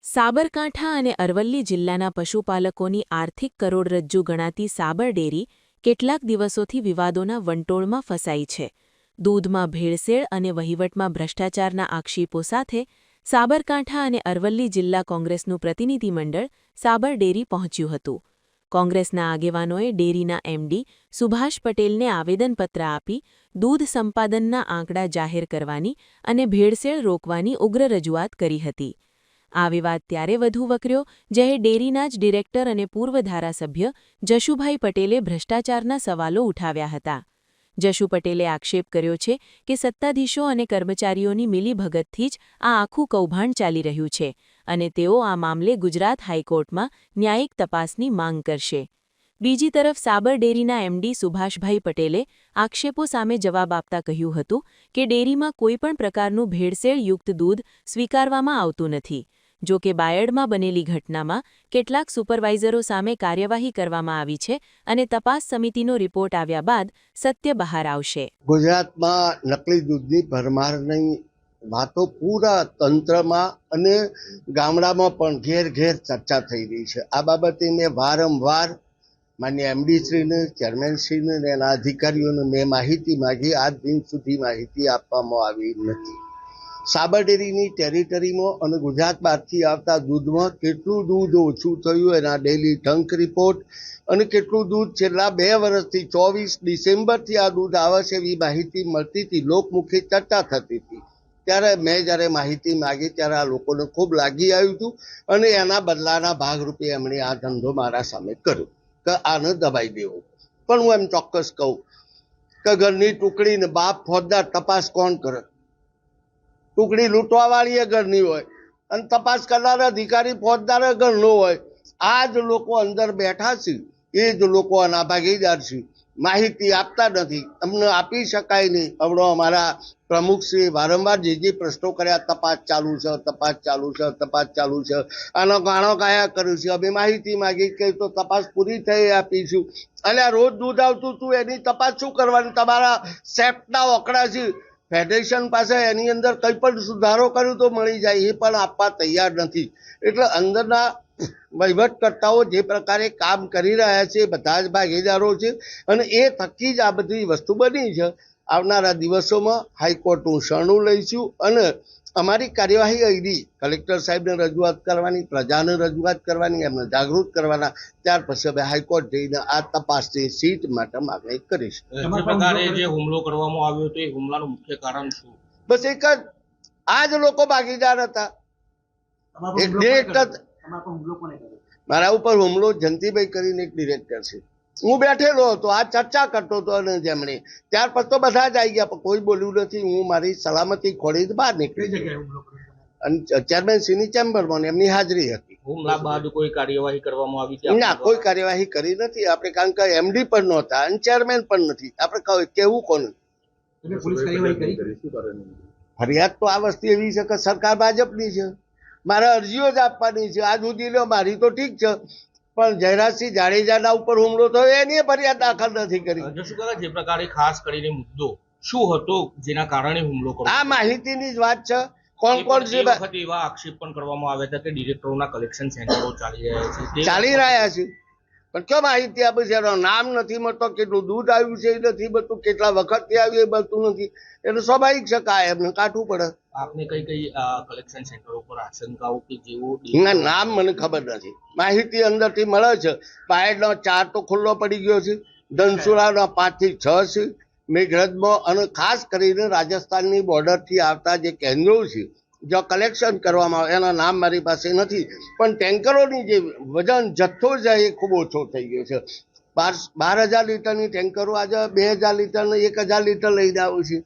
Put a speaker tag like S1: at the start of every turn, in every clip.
S1: સાબરકાંઠા અને અરવલ્લી જિલ્લાના પશુપાલકોની આર્થિક કરોડરજ્જુ ગણાતી સાબર ડેરી કેટલાક દિવસોથી વિવાદોના વંટોળમાં ફસાઈ છે. દૂધમાં ભેળસેળ અને વહીવટમાં ભ્રષ્ટાચારના આક્ષેપો સાથે સાબરકાંઠા અને અરવલ્લી જિલ્લા કોંગ્રેસનું પ્રતિનિધિમંડળ સાબર ડેરી પહોંચ્યું હતું. કોંગ્રેસના આગેવાનોએ ડેરીના એમડી સુભાષ પટેલને આવેદનપત્ર આપી દૂધ સંપાદનના આંકડા જાહેર કરવાની અને ભેળસેળ રોકવાની ઉગ્ર રજૂઆત કરી હતી. આ વિવાદ ત્યારે વધુ વકર્યો જ્યારે ડેરીના જ ડિરેક્ટર અને પૂર્વ ધારાસભ્ય જશુભાઈ પટેલે ભ્રષ્ટાચારના સવાલો ઉઠાવ્યા હતા. જશુ પટેલે આક્ષેપ કર્યો છે કે સત્તાધીશો અને કર્મચારીઓની મિલીભગતથી જ આ આખું કૌભાંડ ચાલી રહ્યું છે અને તેઓ આ મામલે ગુજરાત હાઈકોર્ટમાં ન્યાયિક તપાસની માંગ કરશે. બીજી તરફ સાબર ડેરીના એમડી સુભાષભાઈ પટેલે આક્ષેપો સામે જવાબ આપતા કહ્યું હતું કે ડેરીમાં કોઈપણ પ્રકારનું ભેળસેળયુક્ત દૂધ સ્વીકારવામાં આવતું નથી. જો કે બાયડમાં બનેલી ઘટનામાં કેટલાક સુપરવાઇઝરો સામે કાર્યવાહી કરવામાં આવી છે અને તપાસ સમિતિનો રિપોર્ટ આવ્યા બાદ સત્ય બહાર આવશે.
S2: ગુજરાતમાં નકલી દૂધની ભરમારની વાતો પૂરા તંત્રમાં અને ગામડામાં પણ ઘેર ઘેર ચર્ચા થઈ રહી છે. આ બાબતે મેં વારંવાર માન્ય એમડીશ્રીને, ચેરમેનશ્રીને અને એના અધિકારીઓને મેં માહિતી માગી. આજ દિન સુધી માહિતી આપવામાં આવી નથી. સાબર ડેરીની ટેરિટરીમાં અને ગુજરાત બહારથી આવતા દૂધમાં કેટલું દૂધ ઓછું થયું એના ડેલી ટંક રિપોર્ટ અને કેટલું દૂધ છેલ્લા 2 વર્ષથી 24 ડિસેમ્બરથી આ દૂધ આવે છે એવી માહિતી મળતી હતી. લોકમુખે ચર્ચા થતી હતી. ત્યારે મેં જ્યારે માહિતી માગી ત્યારે આ લોકોને ખૂબ લાગી આવ્યું હતું અને એના બદલાના ભાગરૂપે એમણે આ ધંધો મારા સામે કર્યો કે આને દબાઈ દેવો. પણ હું એમ ચોક્કસ કહું કે ઘરની ટુકડીને બાપ ફોજદાર તપાસ કોણ કરે? ટુકડી લૂંટવાવાળી એ ઘરની હોય અને તપાસ કરનાર અધિકારી ફોજદાર ઘરનો હોય. આ જ લોકો અંદર બેઠા છે, એ જ લોકો આના ભાગીદાર છે. માહિતી આપતા નથી, અમને આપી શકાય નહીં. હમણાં અમારા પ્રમુખશ્રીએ વારંવાર જે પ્રશ્નો કર્યા, તપાસ ચાલુ છે, તપાસ ચાલુ છે, તપાસ ચાલુ છે, આનો ગાણો ગાયા કર્યું છે. અમે માહિતી માગી કે તો તપાસ પૂરી થઈ આપીશું. અને રોજ દૂધ આવતું હતું એની તપાસ શું કરવાની? તમારા સેફ્ટના ઓકડા છે, ફેડરેશન પાસે એની અંદર કંઈ પણ સુધારો કર્યો તો મળી જાય, એ પણ આપવા તૈયાર નથી. એટલે અંદરના વહીવટકર્તાઓ જે પ્રકારે કામ કરી રહ્યા છે બધા જ ભાગીદારો છે અને એ થકી જ આ બધી વસ્તુ બની છે. આવનારા દિવસોમાં હાઈકોર્ટનું શરણું લઈશું અને અમારી કાર્યવાહી અહીં કલેક્ટર સાહેબને રજૂઆત કરવાની, પ્રજાને રજૂઆત કરવાની, એમને જાગૃત કરવાના. ત્યાર પછી અમે હાઈકોર્ટ જઈને આ તપાસની સીટ માટે માંગણી કરીશું.
S3: જે હુમલો કરવામાં આવ્યો હતો એ હુમલાનું મુખ્ય કારણ શું?
S2: બસ એક જ, આ જ લોકો ભાગીદાર હતા. એક ડિરેક્ટર, મારા ઉપર હુમલો જયંતિભાઈ કરીને એક ડિરેક્ટર છે. હું બેઠેલો હતો, આ ચર્ચા કરતો હતો અને જેમણે ત્યાર પછી તો બધા જ આવી ગયા પણ કોઈ બોલ્યું નથી. હું મારી સલામતી ખોળી બહાર નીકળી અને ચેરમેનશ્રીની ચેમ્બરમાં એમની હાજરી હતી.
S3: હુમલા બાદ કોઈ કાર્યવાહી કરવામાં આવી છે?
S2: ના, કોઈ કાર્યવાહી કરી નથી આપણે, કારણ કે એમડી પણ નહોતા અને ચેરમેન પણ નથી. આપણે કેવું કોને? ફરિયાદ તો આ વસ્તુ એવી છે કે સરકાર ભાજપની છે, મારે અરજીઓ જ આપવાની છે. આ સુધી લો, મારી તો ઠીક છે પણ જયરાજસિંહ જાડેજાના ઉપર હુમલો થયો એની ફરિયાદ દાખલ નથી કરી.
S3: જે પ્રકારે ખાસ કરીને મુદ્દો શું હતો જેના કારણે હુમલો કર્યો?
S2: આ માહિતીની જ વાત છે. કોણ કોણ છે?
S3: એવા આક્ષેપ પણ કરવામાં આવ્યા હતા કે ડિરેક્ટરોના કલેક્શન સેન્ટરો ચાલી રહ્યા છે
S2: પણ કયો માહિતી આપે છે? એનું નામ નથી મળતો, કેટલું દૂધ આવ્યું છે એ નથી બધું, કેટલા વખતથી આવ્યું એ બધું નથી. એટલે સ્વાભાવિક છે કે એમને કાઢવું પડે.
S3: આપને કઈ કલેક્શન સેન્ટરો પર આશંકાઓ કે જેવો?
S2: નામ મને ખબર નથી, માહિતી અંદરથી મળે છે. બાયડનો 4 તો ખુલ્લો પડી ગયો છે, ધનસુરાનો 5 થી 6 છે, મેઘરજમાં અને ખાસ કરીને રાજસ્થાનની બોર્ડરથી આવતા જે કેન્દ્રો છે જો કલેક્શન કરવામાં આવે એના નામ મારી પાસે નથી. પણ ટેન્કરોની જે વજન જથ્થો છે એ ખૂબ ઓછો થઈ ગયો છે. 12,000 લીટરની ટેન્કરો આજે 2,000 લીટર ને 1,000 લીટર લઈને આવ્યું છે,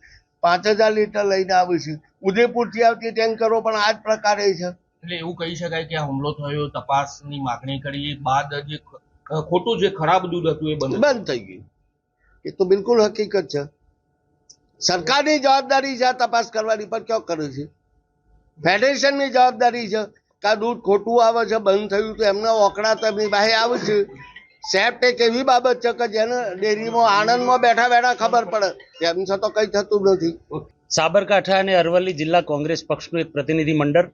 S2: 5,000 લીટર લઈને આવ્યું છે. ઉદયપુરથી આવતી ટેન્કરો પણ આ જ પ્રકારે છે.
S3: એટલે એવું કહી શકાય કે આ હુમલો થયો, તપાસની માગણી કરી બાદ જે ખોટું જે ખરાબ દૂધ હતું એ બંધ
S2: થઈ ગયું. એ તો બિલકુલ હકીકત છે. સરકારની જવાબદારી છે આ તપાસ કરવાની, પણ ક્યાં કરે છે? ફેડરેશનની જવાબદારી છે કે આ દૂધ ખોટું આવે છે, બંધ થયું તો એમના ઓકડા તો એમની પાસે આવે છે. સેફ્ટ એક એવી બાબત છે કે જેને ડેરીમાં આણંદમાં બેઠા બેઠા ખબર પડે, એમ છતાં કંઈ થતું નથી.
S4: સાબરકાંઠા અને અરવલ્લી જિલ્લા કોંગ્રેસ પક્ષનું એક પ્રતિનિધિ મંડળ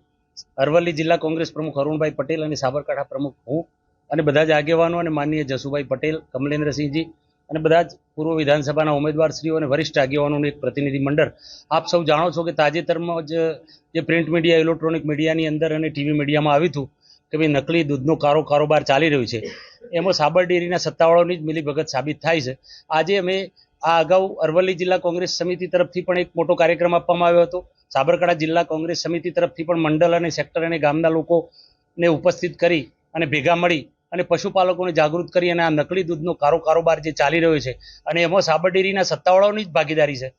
S4: અરવલ્લી જિલ્લા કોંગ્રેસ પ્રમુખ અરુણભાઈ પટેલ અને સાબરકાંઠા પ્રમુખ હું અને બધા જ આગેવાનો અને માનનીય જસુભાઈ પટેલ, કમલેન્દ્રસિંહજી અને બધા જ પૂર્વ વિધાનસભાના ઉમેદવારશ્રીઓ અને વરિષ્ઠ આગેવાનોનું એક પ્રતિનિધિ મંડળ. આપ સૌ જાણો છો કે તાજેતરમાં જ જે પ્રિન્ટ મીડિયા, ઇલેક્ટ્રોનિક મીડિયાની અંદર અને ટીવી મીડિયામાં આવ્યું હતું કે ભાઈ નકલી દૂધનો કારોબાર ચાલી રહ્યો છે, એમાં સાબર ડેરીના સત્તાવાળાઓની જ મિલીભગત સાબિત થાય છે. આજે અમે આ અગાઉ અરવલ્લી જિલ્લા કોંગ્રેસ સમિતિ તરફથી પણ એક મોટો કાર્યક્રમ આપવામાં આવ્યો હતો. સાબરકાંઠા જિલ્લા કોંગ્રેસ સમિતિ તરફથી પણ મંડળ અને સેક્ટર અને ગામના લોકોને ઉપસ્થિત કરી અને ભેગા મળી અને પશુપાલકોને જાગૃત કરી અને આ નકલી દૂધનો કારોબાર જે ચાલી રહ્યો છે અને એમાં સાબર ડેરીના સત્તાવાળાઓની જ ભાગીદારી છે,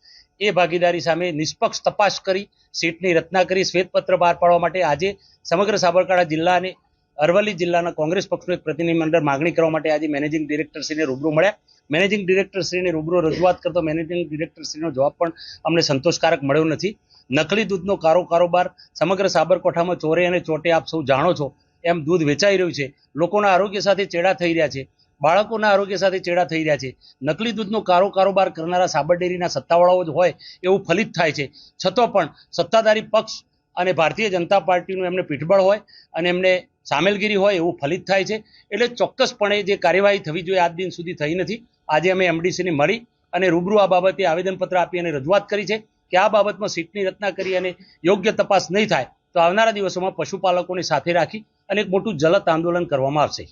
S4: એ ભાગીદારી સામે નિષ્પક્ષ તપાસ કરી સીટની રચના કરી શ્વેતપત્ર બહાર પાડવા માટે આજે સમગ્ર સાબરકાંઠા જિલ્લા અને અરવલ્લી જિલ્લાના કોંગ્રેસ પક્ષનું એક પ્રતિનિધિ મંડળ માગણી કરવા માટે આજે મેનેજિંગ ડિરેક્ટરશ્રીને રૂબરૂ મળ્યા. મેનેજિંગ ડિરેક્ટરશ્રીને રૂબરૂ રજૂઆત કરતો મેનેજિંગ ડિરેક્ટરશ્રીનો જવાબ પણ અમને સંતોષકારક મળ્યો નથી. નકલી દૂધનો કારોબાર સમગ્ર સાબરકાંઠામાં ચોરે અને ચોટે આપ સૌ જાણો છો એમ દૂધ વેચાઈ રહ્યું છે. લોકોના આરોગ્ય સાથે ચેડા થઈ રહ્યા છે, બાળકોના આરોગ્ય સાથે ચેડા થઈ રહ્યા છે. નકલી દૂધનો કારોબાર કરનારા સાબર ડેરીના સત્તાવાળાઓ જ હોય એવું ફલિત થાય છે. છતાં પણ સત્તાધારી પક્ષ અને ભારતીય જનતા પાર્ટીનું એમને પીઠબળ હોય અને એમને સામેલગીરી હોય એવું ફલિત થાય છે. એટલે ચોક્કસપણે જે કાર્યવાહી થવી જોઈએ આજ દિન સુધી થઈ નથી. આજે અમે એમડીસીને મળી અને રૂબરૂ આ બાબતે આવેદનપત્ર આપી અને રજૂઆત કરી છે કે આ બાબતમાં સીટની રચના કરી અને યોગ્ય તપાસ નહીં થાય તો આવનારા દિવસોમાં પશુપાલકોને સાથે રાખી અને એક મોટું જલદ આંદોલન કરવામાં આવશે.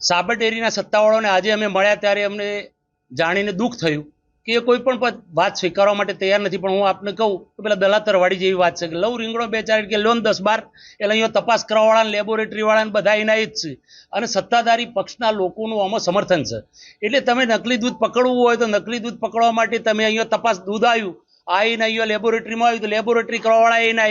S4: સાબર ડેરીના સત્તાવાળાઓને આજે અમે મળ્યા ત્યારે અમને જાણીને દુઃખ થયું કે એ કોઈ પણ વાત સ્વીકારવા માટે તૈયાર નથી. પણ હું આપને કહું કે પેલા દલાતરવાડી જેવી વાત છે કે લવ રીંગણો 2-4 કે લોન 10-12 એટલે અહીંયા તપાસ કરવાવાળા, લેબોરેટરીવાળા બધા એના જ છે અને સત્તાધારી પક્ષના લોકોનું આમાં સમર્થન છે. એટલે તમે નકલી દૂધ પકડવું હોય તો નકલી દૂધ પકડવા માટે તમે અહીંયા તપાસ દૂધ આવ્યું આવીને અહીંયા લેબોરેટરીમાં આવ્યું તો લેબોરેટરી કરવાવાળા એ ના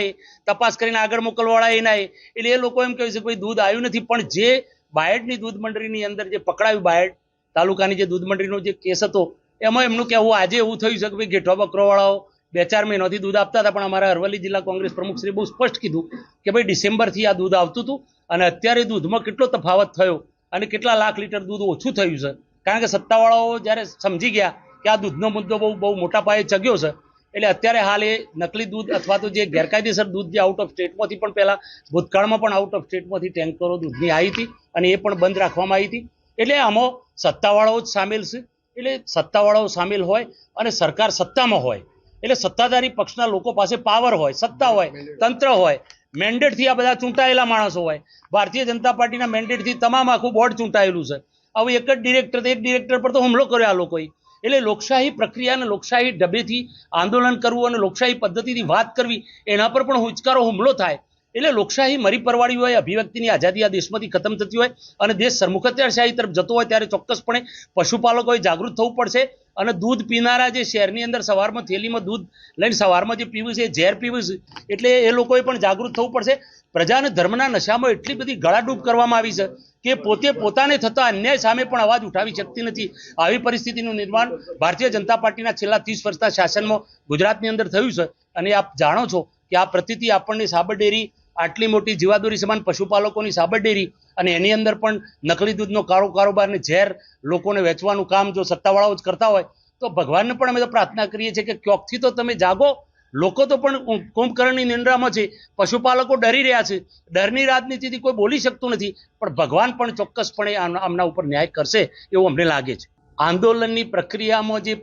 S4: તપાસ કરીને આગળ મોકલવાળા એ ના. એટલે એ લોકો એમ કહે છે કે ભાઈ દૂધ આવ્યું નથી. પણ જે બાયડની દૂધ મંડળીની અંદર જે પકડાયું, બાયડ તાલુકાની જે દૂધ મંડળીનો જે કેસ હતો એમાં એમનું કહેવું આજે એવું થયું છે કે ભાઈ ઘેઠવા બકરોવાળાઓ 2-4 મહિનાથી દૂધ આપતા હતા. પણ અમારા અરવલ્લી જિલ્લા કોંગ્રેસ પ્રમુખશ્રી બહુ સ્પષ્ટ કીધું કે ભાઈ ડિસેમ્બરથી આ દૂધ આવતું હતું અને અત્યારે દૂધમાં કેટલો તફાવત થયો અને કેટલા લાખ લીટર દૂધ ઓછું થયું છે. કારણ કે સત્તાવાળાઓ જ્યારે સમજી ગયા કે આ દૂધનો મુદ્દો બહુ મોટા પાયે ચગ્યો છે એટલે અત્યારે હાલ એ નકલી દૂધ અથવા તો જે ગેરકાયદેસર દૂધ જે આઉટ ઓફ સ્ટેટમાંથી પણ પહેલાં ભૂતકાળમાં પણ આઉટ ઓફ સ્ટેટમાંથી ટેન્કરો દૂધની આવી હતી અને એ પણ બંધ રાખવામાં આવી હતી. એટલે આમાં સત્તાવાળાઓ જ સામેલ છે. એટલે સત્તાવાળાઓ સામેલ હોય અને સરકાર સત્તામાં હોય એટલે સત્તાધારી પક્ષના લોકો પાસે પાવર હોય, સત્તા હોય, તંત્ર હોય, મેન્ડેટથી આ બધા ચૂંટાયેલા માણસો હોય. ભારતીય જનતા પાર્ટીના મેન્ડેટથી તમામ આખું બોર્ડ ચૂંટાયેલું છે. હવે એક જ ડિરેક્ટર પર તો હુમલો કર્યો આ લોકોએ. એટલે લોકશાહી પ્રક્રિયા અને લોકશાહી ઢબેથી આંદોલન કરવું અને લોકશાહી પદ્ધતિથી વાત કરવી એના પર પણ હુંચકારો હુમલો થાય. એટલે લોકશાહી મરી પરવાડી હોય, અભિવ્યક્તિની આઝાદી આ દેશમાંથી ખતમ થતી હોય અને દેશ સરમુખત્યારશાહી તરફ જતો હોય ત્યારે ચોક્કસપણે પશુપાલકોએ જાગૃત થવું પડશે. અને દૂધ પીનારા જે શહેરની અંદર સવારમાં થેલીમાં દૂધ લઈને સવારમાં જે પીવું છે એ ઝેર પીવું છે એટલે એ લોકોએ પણ જાગૃત થવું પડશે. પ્રજાને ધર્મના નશામાં એટલી બધી ગળાડૂબ કરવામાં આવી છે કે પોતે પોતાને થતા અન્યાય સામે પણ અવાજ ઉઠાવી શકતી નથી. આવી પરિસ્થિતિનું નિર્માણ ભારતીય જનતા પાર્ટીના છેલ્લા 30 વર્ષના શાસનમાં ગુજરાતની અંદર થયું છે. અને આપ જાણો છો કે આ પ્રતિથી આપણને સાબર ડેરી આટલી મોટી જીવાદોરી સમાન પશુપાલકોની સાબર ડેરી અને એની અંદર પણ નકલી દૂધનો કારોબાર અને ઝેર લોકોને વેચવાનું કામ જો સત્તાવાળાઓ જ કરતા હોય તો ભગવાનને પણ અમે તો પ્રાર્થના કરીએ છીએ કે ક્યોકથી તો તમે જાગો. લોકો તો પણ કુંભકર્ણની નિંદ્રામાં છે, પશુપાલકો ડરી રહ્યા છે, ડરની રાજનીતિથી કોઈ બોલી શકતું નથી. પણ ભગવાન પણ ચોક્કસપણે આમના ઉપર ન્યાય કરશે એવું અમને લાગે છે. આંદોલનની પ્રક્રિયામાં જે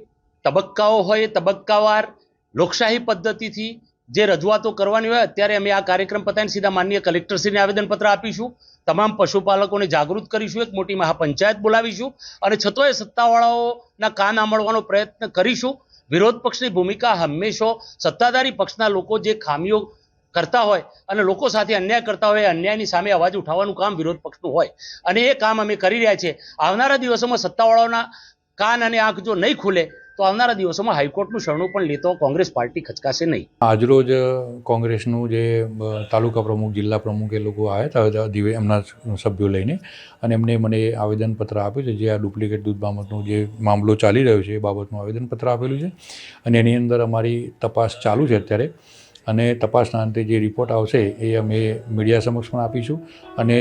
S4: તબક્કાઓ હોય એ તબક્કાવાર લોકશાહી પદ્ધતિથી જે રજૂઆતો કરવાની હોય અત્યારે અમે આ કાર્યક્રમ પતાવીને સીધા માનનીય કલેક્ટરશ્રીને આવેદનપત્ર આપીશું. તમામ પશુપાલકોને જાગૃત કરીશું, એક મોટી મહાપંચાયત બોલાવીશું અને છતાંય સત્તાવાળાઓના કાન આંબળવાનો પ્રયત્ન કરીશું. વિરોધ પક્ષની ભૂમિકા હંમેશા સત્તાધારી પક્ષના લોકો જે ખામીઓ કરતા હોય અને લોકો સાથે અન્યાય કરતા હોય અન્યાયની સામે અવાજ ઉઠાવવાનું કામ વિરોધ પક્ષનું હોય અને એ કામ અમે કરી રહ્યા છીએ. આવનારા દિવસોમાં સત્તાવાળાઓના કાન અને આંખ જો નહીં ખુલે તો આવનારા દિવસોમાં હાઈકોર્ટનું શરણું પણ લેતો કોંગ્રેસ પાર્ટી ખચકાશે નહીં.
S5: આજરોજ કોંગ્રેસનું જે તાલુકા પ્રમુખ, જિલ્લા પ્રમુખ એ લોકો આવ્યા હતા એમના સભ્યો લઈને અને એમને મને આવેદનપત્ર આપ્યું છે. જે આ ડુપ્લિકેટ દૂધ બાબતનો જે મામલો ચાલી રહ્યો છે એ બાબતનું આવેદનપત્ર આપેલું છે અને એની અંદર અમારી તપાસ ચાલુ છે અત્યારે અને તપાસના અંતે જે રિપોર્ટ આવશે એ અમે મીડિયા સમક્ષ પણ આપીશું અને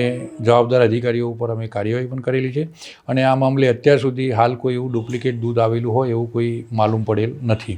S5: જવાબદાર અધિકારીઓ ઉપર અમે કાર્યવાહી પણ કરેલી છે. અને આ મામલે અત્યાર સુધી હાલ કોઈ એવું ડુપ્લિકેટ દૂધ આવેલું હોય એવું કોઈ માલુમ પડેલ નથી.